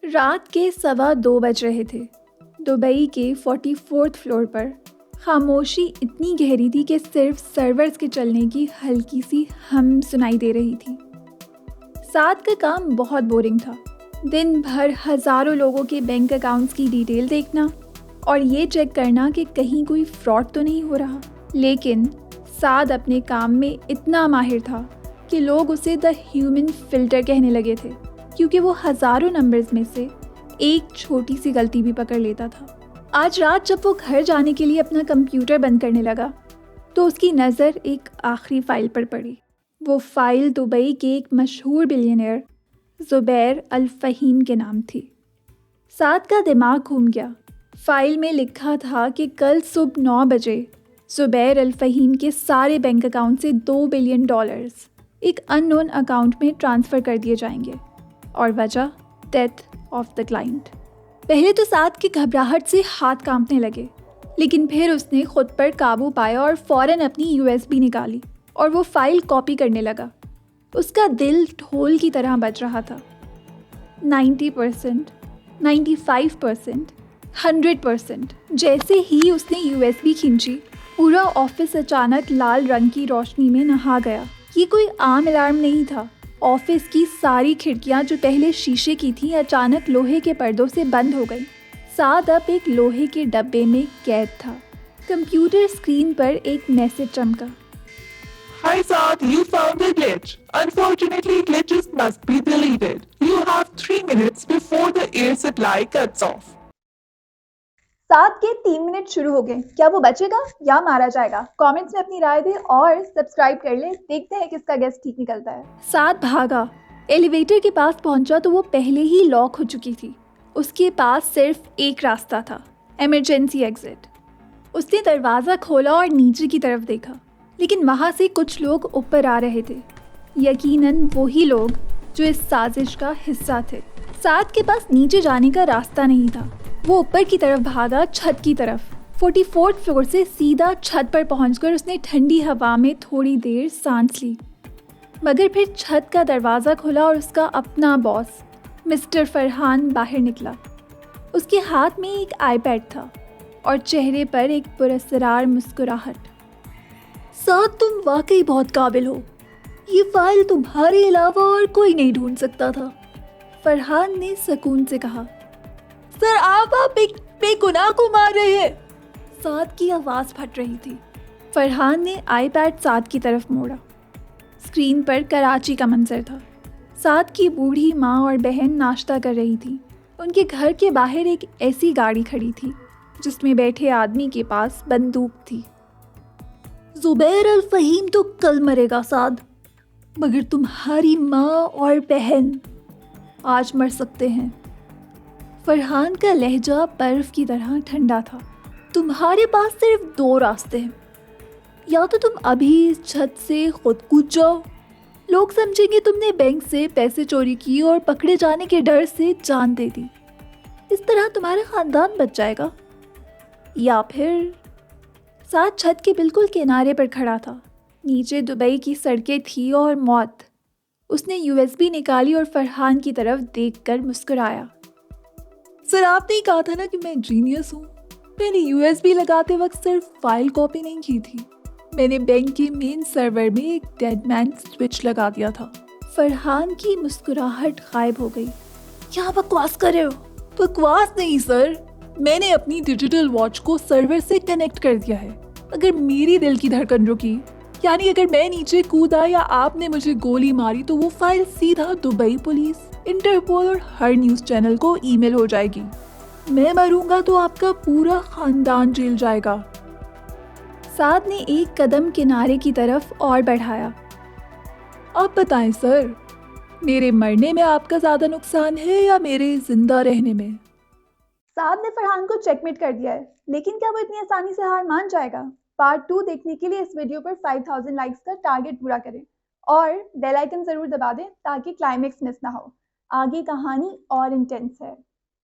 रात के 2:15 बज रहे थे। दुबई के 44th फ्लोर पर खामोशी इतनी गहरी थी कि सिर्फ सर्वर्स के चलने की हल्की सी हम सुनाई दे रही थी। साद का काम बहुत बोरिंग था। दिन भर हज़ारों लोगों के बैंक अकाउंट्स की डिटेल देखना और ये चेक करना कि कहीं कोई फ्रॉड तो नहीं हो रहा। लेकिन साद अपने काम में इतना माहिर था कि लोग उसे द ह्यूमन फिल्टर कहने लगे थे, क्योंकि वो हज़ारों नंबर्स में से एक छोटी सी गलती भी पकड़ लेता था। आज रात जब वो घर जाने के लिए अपना कंप्यूटर बंद करने लगा तो उसकी नज़र एक आखिरी फ़ाइल पर पड़ी। वो फ़ाइल दुबई के एक मशहूर बिलियनियर ज़ुबैर अल फ़हीम के नाम थी। साद का दिमाग घूम गया। फ़ाइल में लिखा था कि कल सुबह 9 बजे ज़ुबैर अल फ़हीम के सारे बैंक अकाउंट से $2 बिलियन एक अननोन अकाउंट में ट्रांसफ़र कर दिए जाएंगे और वजह डेथ ऑफ द क्लाइंट। पहले तो साद की घबराहट से हाथ कांपने लगे, लेकिन फिर उसने खुद पर काबू पाया और फ़ौरन अपनी USB निकाली और वो फ़ाइल कॉपी करने लगा। उसका दिल ढोल की तरह बज रहा था। 90%, 95%, 100%। जैसे ही उसने USB खींची, पूरा ऑफिस अचानक लाल रंग की रोशनी में नहा गया। ये कोई आम अलार्म नहीं था। ऑफिस की सारी खिड़कियां जो पहले शीशे की थीं अचानक लोहे के पर्दों से बंद हो गई। साद अब एक लोहे के डब्बे में कैद था। कंप्यूटर स्क्रीन पर एक मैसेज चमका। Hi Saad, you found a glitch. Unfortunately, glitches must be deleted. You have 3 minutes before the air supply cuts off. साद के 3 मिनट शुरू हो गए। क्या वो बचेगा या मारा जाएगा? कमेंट्स में अपनी राय दें और सब्सक्राइब कर ले। देखते हैं किसका गेस ठीक निकलता है। साद भागा। एलिवेटर के पास पहुंचा तो वो पहले ही लॉक हो चुकी थी। उसके पास सिर्फ एक रास्ता था, इमरजेंसी एग्जिट। उसने दरवाज़ा खोला और नीचे की तरफ देखा, लेकिन वहाँ से कुछ लोग ऊपर आ रहे थे। यकीनन वही लोग जो इस साजिश का हिस्सा थे। साद के पास नीचे जाने का रास्ता नहीं था। वो ऊपर की तरफ भागा, छत की तरफ। 44th फ्लोर से सीधा छत पर पहुंचकर उसने ठंडी हवा में थोड़ी देर सांस ली। मगर फिर छत का दरवाज़ा खुला और उसका अपना बॉस मिस्टर फरहान बाहर निकला। उसके हाथ में एक आईपैड था और चेहरे पर एक पुरस्कार मुस्कुराहट। साद, तुम वाकई बहुत काबिल हो। ये फाइल तुम्हारे अलावा और कोई नहीं ढूंढ सकता था, फरहान ने सुकून से कहा। सर, आप एक बेगुनाह को मार रहे हैं। साद की आवाज़ फट रही थी। फरहान ने आईपैड साद की तरफ मोड़ा। स्क्रीन पर कराची का मंजर था। साद की बूढ़ी माँ और बहन नाश्ता कर रही थी। उनके घर के बाहर एक ऐसी गाड़ी खड़ी थी जिसमें बैठे आदमी के पास बंदूक थी। ज़ुबैर अल फ़हीम तो कल मरेगा साद, मगर तुम्हारी माँ और बहन आज मर सकते हैं। फरहान का लहजा बर्फ की तरह ठंडा था। तुम्हारे पास सिर्फ 2 रास्ते हैं। या तो तुम अभी इस छत से खुद कूद जाओ, लोग समझेंगे तुमने बैंक से पैसे चोरी की और पकड़े जाने के डर से जान दे दी। इस तरह तुम्हारा खानदान बच जाएगा। या फिर साद छत के बिल्कुल किनारे पर खड़ा था। नीचे दुबई की सड़कें थी और मौत। उसने USB निकाली और फरहान की तरफ देखकर मुस्कुराया। सर, आपने ही कहा था ना कि मैं जीनियस हूँ। मैंने USB लगाते वक्त सिर्फ फाइल कॉपी नहीं की थी, मैंने बैंक के मेन सर्वर में एक डेड मैन स्विच लगा दिया था। फरहान की मुस्कुराहट गायब हो गई। क्या बकवास कर रहे हो? बकवास नहीं सर, मैंने अपनी डिजिटल वॉच को सर्वर से कनेक्ट कर दिया है। अगर मेरी दिल की धड़कन रुकी, यानी अगर मैं नीचे कूदा या आपने मुझे गोली मारी, तो वो फाइल सीधा दुबई पुलिस, इंटरपोल और हर न्यूज़ चैनल को ईमेल हो जाएगी। मैं मरूंगा तो आपका पूरा खानदान जेल जाएगा। साद ने एक कदम किनारे की तरफ और बढ़ाया। आप बताएं सर, मेरे मरने में आपका ज़्यादा नुकसान है या मेरे जिंदा रहने में? साद ने फरहान को चेकमेट कर दिया है, लेकिन क्या वो इतनी आसानी से हार मान जाएगा? पार्ट 2 देखने के लिए इस वीडियो पर 5000 लाइक्स का टारगेट पूरा करें और बेल आइकन ज़रूर दबा दें ताकि क्लाइमेक्स मिस ना हो। आगे कहानी और इंटेंस है।